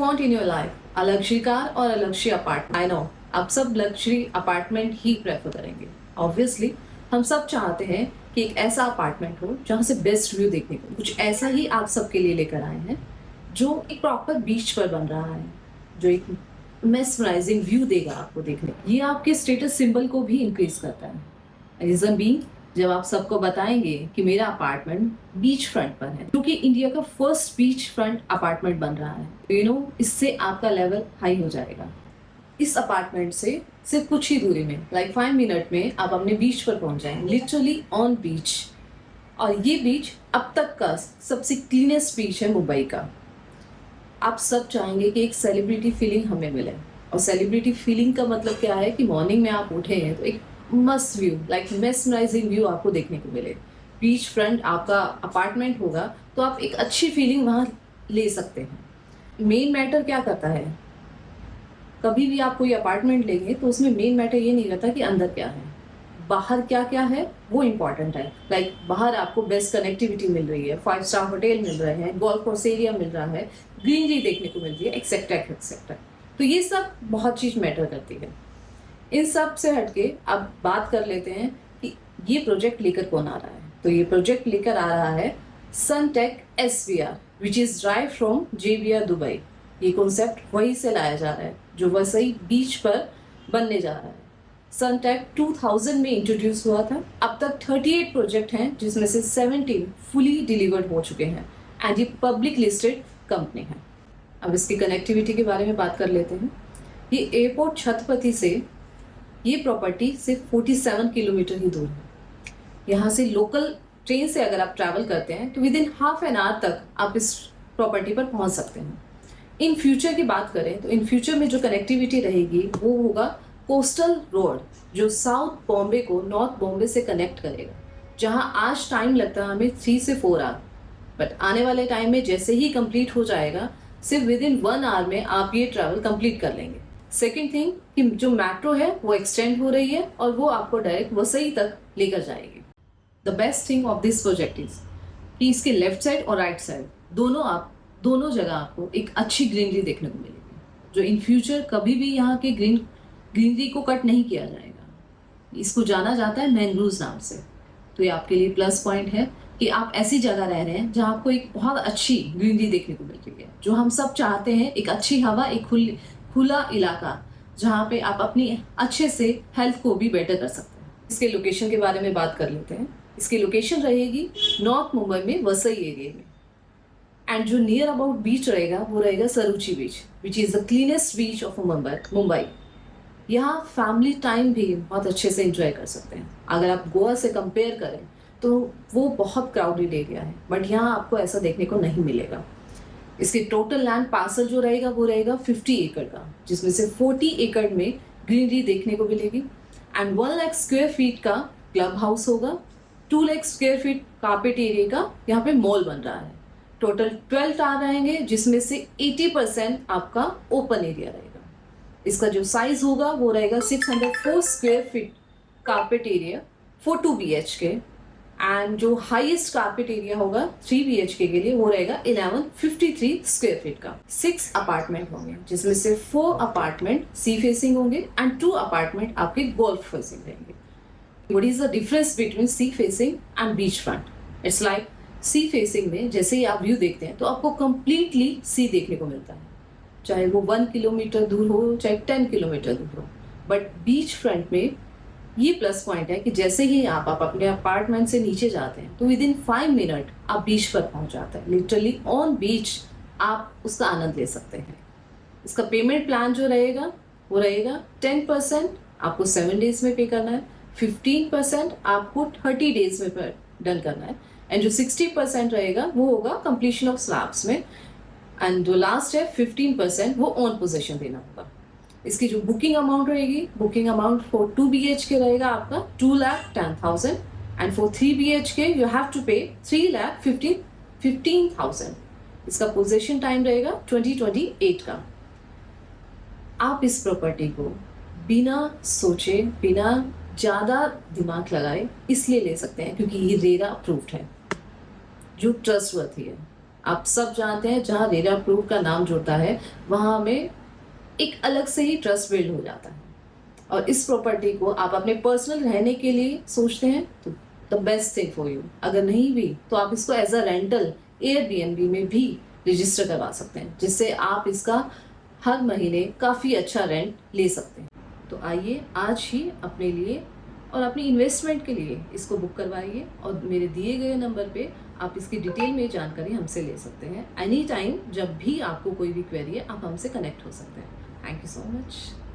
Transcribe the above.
want in your life? A luxury car or a luxury apartment? I know, आप सब luxury apartment ही prefer करेंगे। Obviously हम सब चाहते हैं कि एक ऐसा अपार्टमेंट हो जहाँ से बेस्ट व्यू देखने को। कुछ ऐसा ही आप सबके लिए लेकर आए हैं जो एक प्रॉपर बीच पर बन रहा है, जो एक मेस्मराइजिंग व्यू देगा आपको देखने। ये आपके स्टेटस सिंबल को भी इंक्रीज करता है। रीजन बीइंग, जब आप सबको बताएंगे कि मेरा अपार्टमेंट बीच फ्रंट पर है, क्योंकि इंडिया का फर्स्ट बीच फ्रंट अपार्टमेंट बन रहा है, इससे आपका लेवल हाई हो जाएगा। इस अपार्टमेंट से सिर्फ कुछ ही दूरी में, लाइक 5 मिनट में आप अपने बीच पर पहुंच जाएंगे, लिटरली ऑन बीच। और ये बीच अब तक का सबसे क्लीनेस्ट बीच है मुंबई का। आप सब चाहेंगे कि एक सेलिब्रिटी फीलिंग हमें मिले, और सेलिब्रिटी फीलिंग का मतलब क्या है कि मॉर्निंग में आप उठे हैं तो एक मस्त व्यू, लाइक मेस्मराइजिंग व्यू आपको देखने को मिले। बीच फ्रंट आपका अपार्टमेंट होगा तो आप एक अच्छी फीलिंग वहाँ ले सकते हैं। मेन मैटर क्या करता है, कभी भी आप कोई अपार्टमेंट लेंगे तो उसमें मेन मैटर ये नहीं रहता कि अंदर क्या है, बाहर क्या क्या है वो इम्पॉर्टेंट है। लाइक बाहर आपको बेस्ट कनेक्टिविटी मिल रही है, 5 स्टार होटल मिल रहे हैं, गोल्फ कोर्स एरिया मिल रहा है, ग्रीनरी देखने को मिल रही है, एक्सेट्रा एक्सेट्रा। तो ये सब बहुत चीज़ मैटर करती है। इन सब से हटके अब बात कर लेते हैं कि ये प्रोजेक्ट लेकर कौन आ रहा है। तो ये प्रोजेक्ट लेकर आ रहा है Sunteck SVR, which is drive from JBR Dubai. ये कॉन्सेप्ट वहीं से लाया जा रहा है जो वसई बीच पर बनने जा रहा है। सनटेक 2000 में इंट्रोड्यूस हुआ था। अब तक 38 प्रोजेक्ट हैं जिसमें से 17 फुली डिलीवर्ड हो चुके हैं, एंड ये पब्लिक लिस्टेड कंपनी है। अब इसकी कनेक्टिविटी के बारे में बात कर लेते हैं। ये एयरपोर्ट छत्रपति से ये प्रॉपर्टी सिर्फ 47 किलोमीटर ही दूर है। यहाँ से लोकल ट्रेन से अगर आप ट्रैवल करते हैं तो with in half an hour तक आप इस प्रॉपर्टी पर पहुँच सकते हैं। इन फ्यूचर की बात करें तो इन फ्यूचर में जो कनेक्टिविटी रहेगी वो होगा कोस्टल रोड, जो साउथ बॉम्बे को नॉर्थ बॉम्बे से कनेक्ट करेगा। जहाँ आज टाइम लगता है हमें 3 से 4 आवर, बट आने वाले टाइम में जैसे ही कंप्लीट हो जाएगा सिर्फ विद इन 1 आवर में आप ये ट्रैवल कंप्लीट कर लेंगे। सेकेंड थिंग कि जो मेट्रो है वो एक्सटेंड हो रही है और वो आपको डायरेक्ट वसई तक लेकर जाएगी। The best thing of this project is कि इसके लेफ्ट साइड और राइट साइड दोनों जगह आपको एक अच्छी ग्रीनरी देखने को मिलेगी, जो इन फ्यूचर कभी भी यहाँ के ग्रीनरी को कट नहीं किया जाएगा। इसको जाना जाता है मैंग्रोव्स नाम से। तो ये आपके लिए प्लस पॉइंट है कि आप ऐसी जगह रह रहे हैं जहाँ आपको एक बहुत अच्छी ग्रीनरी देखने को मिल रही है, जो हम सब चाहते हैं। एक अच्छी हवा, एक खुला इलाका जहाँ पे आप अपनी अच्छे से हेल्थ को भी बेटर कर सकते हैं। इसके लोकेशन के बारे में बात कर लेते हैं। इसकी लोकेशन रहेगी नॉर्थ मुंबई में वसई एरिया में, एंड जो नियर अबाउट बीच रहेगा वो रहेगा Suruchi beach, which is the cleanest beach of Mumbai. यहाँ फैमिली टाइम भी बहुत अच्छे से एंजॉय कर सकते हैं। अगर आप गोवा से कंपेयर करें तो वो बहुत क्राउडेड एरिया है, बट यहाँ आपको ऐसा देखने को नहीं मिलेगा। इसके टोटल लैंड पार्सल जो रहेगा वो रहेगा 50 एकड़ का, जिसमें से 40 एकड़ में ग्रीनरी देखने को मिलेगी, एंड 1 लाख स्क्वायर फीट का क्लब हाउस होगा। 2 lakh square feet carpet area का यहाँ पे मॉल बन रहा है। टोटल 12 टावर रहेंगे, जिसमें से 80% आपका ओपन एरिया रहेगा। इसका जो साइज होगा वो रहेगा 604 square feet carpet area for 2 BHK, and जो हाईएस्ट कारपेट एरिया होगा 3 BHK के लिए वो रहेगा 1153 स्क्वायर फीट का। 6 अपार्टमेंट होंगे, जिसमें से 4 अपार्टमेंट सी फेसिंग होंगे एंड 2 अपार्टमेंट आपके गोल्फ फेसिंग रहेंगे। What is the difference between sea facing and beach front? It's like sea facing में जैसे ही आप व्यू देखते हैं तो आपको कंप्लीटली सी देखने को मिलता है, चाहे वो 1 किलोमीटर दूर हो चाहे 10 किलोमीटर दूर हो। बट बीच फ्रंट में ये प्लस पॉइंट है कि जैसे ही आप अपने अपार्टमेंट से नीचे जाते हैं तो विद इन 5 मिनट आप बीच पर पहुंच जाते हैं। लिटरली ऑन बीच आप उसका आनंद ले सकते हैं। इसका पेमेंट प्लान जो रहेगा वो रहेगा 10% आपको 7 डेज में पे करना है, 15% आपको 30 डेज में डन करना है, एंड जो 60% रहेगा वो होगा कंप्लीशन ऑफ स्लैब्स में, एंड जो लास्ट है 15% वो ऑन पोजीशन देना होगा। इसकी जो बुकिंग अमाउंट रहेगी, बुकिंग अमाउंट फॉर 2 BHK रहेगा आपका 2,10,000, and for 3 BHK you have to pay 3,15,000। इसका पोजीशन टाइम रहेगा 2028 का। आप इस प्रॉपर्टी को बिना सोचे, बिना ज़्यादा दिमाग लगाए इसलिए ले सकते हैं क्योंकि ये रेरा अप्रूव्ड है, जो ट्रस्टवर्थी है। आप सब जानते हैं जहाँ रेरा अप्रूव्ड का नाम जुड़ता है वहाँ हमें एक अलग से ही ट्रस्ट बिल्ड हो जाता है। और इस प्रॉपर्टी को आप अपने पर्सनल रहने के लिए सोचते हैं तो the best thing for you. अगर नहीं भी तो आप इसको एज अ रेंटल एयरबीएनबी में भी रजिस्टर करवा सकते हैं, जिससे आप इसका हर महीने काफ़ी अच्छा रेंट ले सकते हैं। तो आइए आज ही अपने लिए और अपनी इन्वेस्टमेंट के लिए इसको बुक करवाइए और मेरे दिए गए नंबर पे आप इसकी डिटेल में जानकारी हमसे ले सकते हैं। एनी टाइम जब भी आपको कोई भी क्वेरी है आप हमसे कनेक्ट हो सकते हैं। Thank you so much.